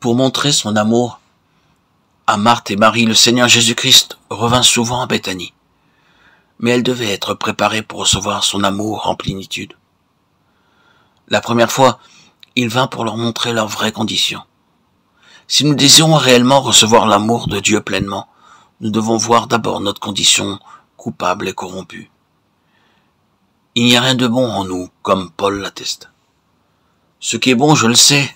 Pour montrer son amour à Marthe et Marie, le Seigneur Jésus-Christ revint souvent à Béthanie. Mais elle devait être préparée pour recevoir son amour en plénitude. La première fois, il vint pour leur montrer leur vraie condition. Si nous désirons réellement recevoir l'amour de Dieu pleinement, nous devons voir d'abord notre condition coupable et corrompue. Il n'y a rien de bon en nous, comme Paul l'atteste. Ce qui est bon, je le sais,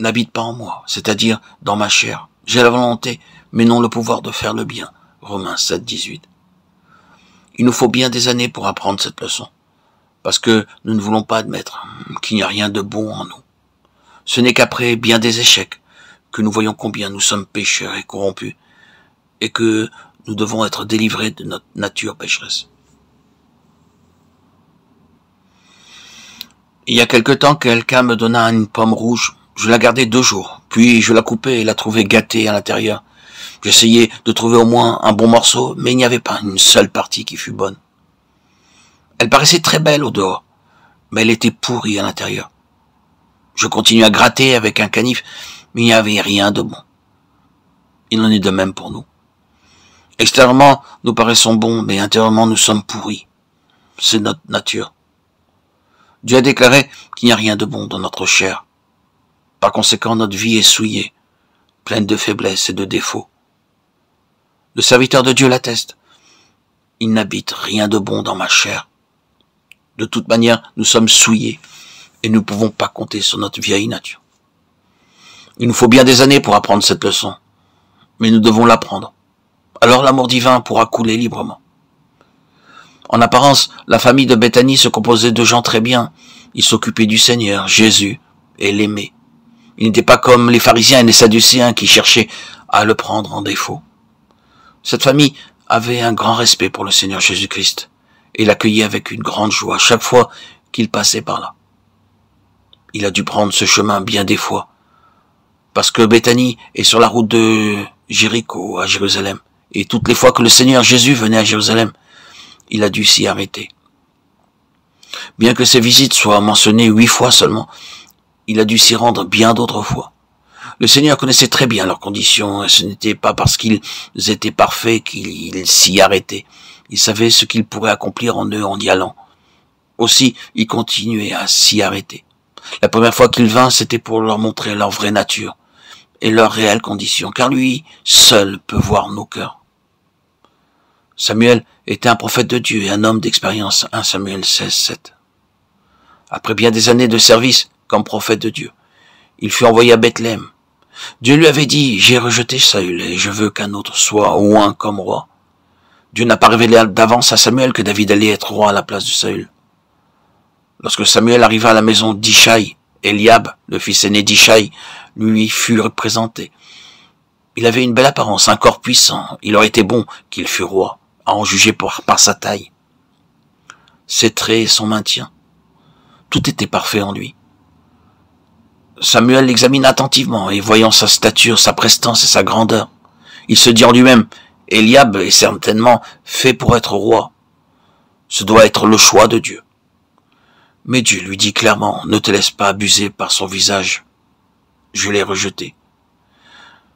n'habite pas en moi, c'est-à-dire dans ma chair. J'ai la volonté, mais non le pouvoir de faire le bien. Romains 7, 18. Il nous faut bien des années pour apprendre cette leçon, parce que nous ne voulons pas admettre qu'il n'y a rien de bon en nous. Ce n'est qu'après bien des échecs que nous voyons combien nous sommes pécheurs et corrompus, et que nous devons être délivrés de notre nature pécheresse. Il y a quelque temps, quelqu'un me donna une pomme rouge. Je la gardai 2 jours, puis je la coupai et la trouvai gâtée à l'intérieur. J'essayais de trouver au moins un bon morceau, mais il n'y avait pas une seule partie qui fût bonne. Elle paraissait très belle au dehors, mais elle était pourrie à l'intérieur. Je continuai à gratter avec un canif, mais il n'y avait rien de bon. Il en est de même pour nous. Extérieurement, nous paraissons bons, mais intérieurement, nous sommes pourris. C'est notre nature. Dieu a déclaré qu'il n'y a rien de bon dans notre chair. Par conséquent, notre vie est souillée, pleine de faiblesses et de défauts. Le serviteur de Dieu l'atteste. Il n'habite rien de bon dans ma chair. De toute manière, nous sommes souillés et nous ne pouvons pas compter sur notre vieille nature. Il nous faut bien des années pour apprendre cette leçon, mais nous devons l'apprendre. Alors l'amour divin pourra couler librement. En apparence, la famille de Béthanie se composait de gens très bien. Ils s'occupaient du Seigneur, Jésus, et l'aimaient. Ils n'étaient pas comme les pharisiens et les sadducéens qui cherchaient à le prendre en défaut. Cette famille avait un grand respect pour le Seigneur Jésus-Christ et l'accueillait avec une grande joie chaque fois qu'il passait par là. Il a dû prendre ce chemin bien des fois, parce que Béthanie est sur la route de Jéricho à Jérusalem, et toutes les fois que le Seigneur Jésus venait à Jérusalem, il a dû s'y arrêter. Bien que ces visites soient mentionnées 8 fois seulement, il a dû s'y rendre bien d'autres fois. Le Seigneur connaissait très bien leurs conditions, et ce n'était pas parce qu'ils étaient parfaits qu'il s'y arrêtait. Il savait ce qu'il pourrait accomplir en eux en y allant. Aussi, il continuait à s'y arrêter. La première fois qu'il vint, c'était pour leur montrer leur vraie nature et leurs réelles conditions, car lui seul peut voir nos cœurs. Samuel était un prophète de Dieu et un homme d'expérience, 1 Samuel 16, 7. Après bien des années de service comme prophète de Dieu, il fut envoyé à Bethléem. Dieu lui avait dit, j'ai rejeté Saül et je veux qu'un autre soit oint comme roi. Dieu n'a pas révélé d'avance à Samuel que David allait être roi à la place de Saül. Lorsque Samuel arriva à la maison d'Ishaï, Eliab, le fils aîné d'Ishaï, lui fut présenté. Il avait une belle apparence, un corps puissant. Il aurait été bon qu'il fût roi, à en juger par sa taille. Ses traits et son maintien. Tout était parfait en lui. Samuel l'examine attentivement et voyant sa stature, sa prestance et sa grandeur, il se dit en lui-même, Eliab est certainement fait pour être roi. Ce doit être le choix de Dieu. Mais Dieu lui dit clairement, ne te laisse pas abuser par son visage. Je l'ai rejeté.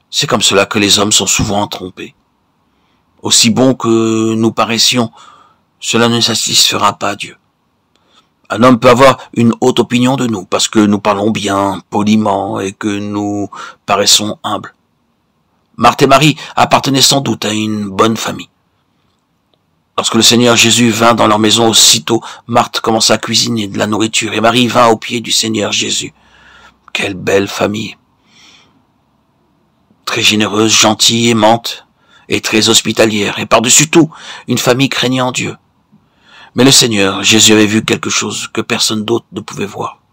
C'est comme cela que les hommes sont souvent trompés. Aussi bon que nous paraissions, cela ne satisfera pas Dieu. Un homme peut avoir une haute opinion de nous parce que nous parlons bien, poliment et que nous paraissons humbles. Marthe et Marie appartenaient sans doute à une bonne famille. Lorsque le Seigneur Jésus vint dans leur maison, aussitôt, Marthe commença à cuisiner de la nourriture et Marie vint aux pieds du Seigneur Jésus. Quelle belle famille! Très généreuse, gentille, aimante et très hospitalière, et par-dessus tout, une famille craignant Dieu. Mais le Seigneur Jésus avait vu quelque chose que personne d'autre ne pouvait voir.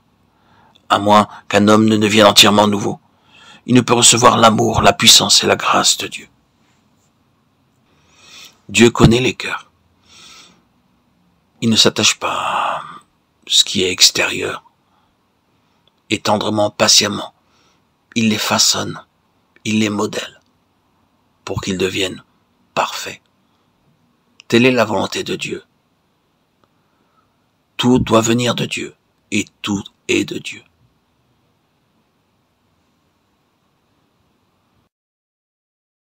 À moins qu'un homme ne devienne entièrement nouveau, il ne peut recevoir l'amour, la puissance et la grâce de Dieu. Dieu connaît les cœurs. Il ne s'attache pas à ce qui est extérieur. Et tendrement, patiemment, il les façonne, il les modèle, pour qu'ils deviennent parfaits. Telle est la volonté de Dieu. Tout doit venir de Dieu, et tout est de Dieu.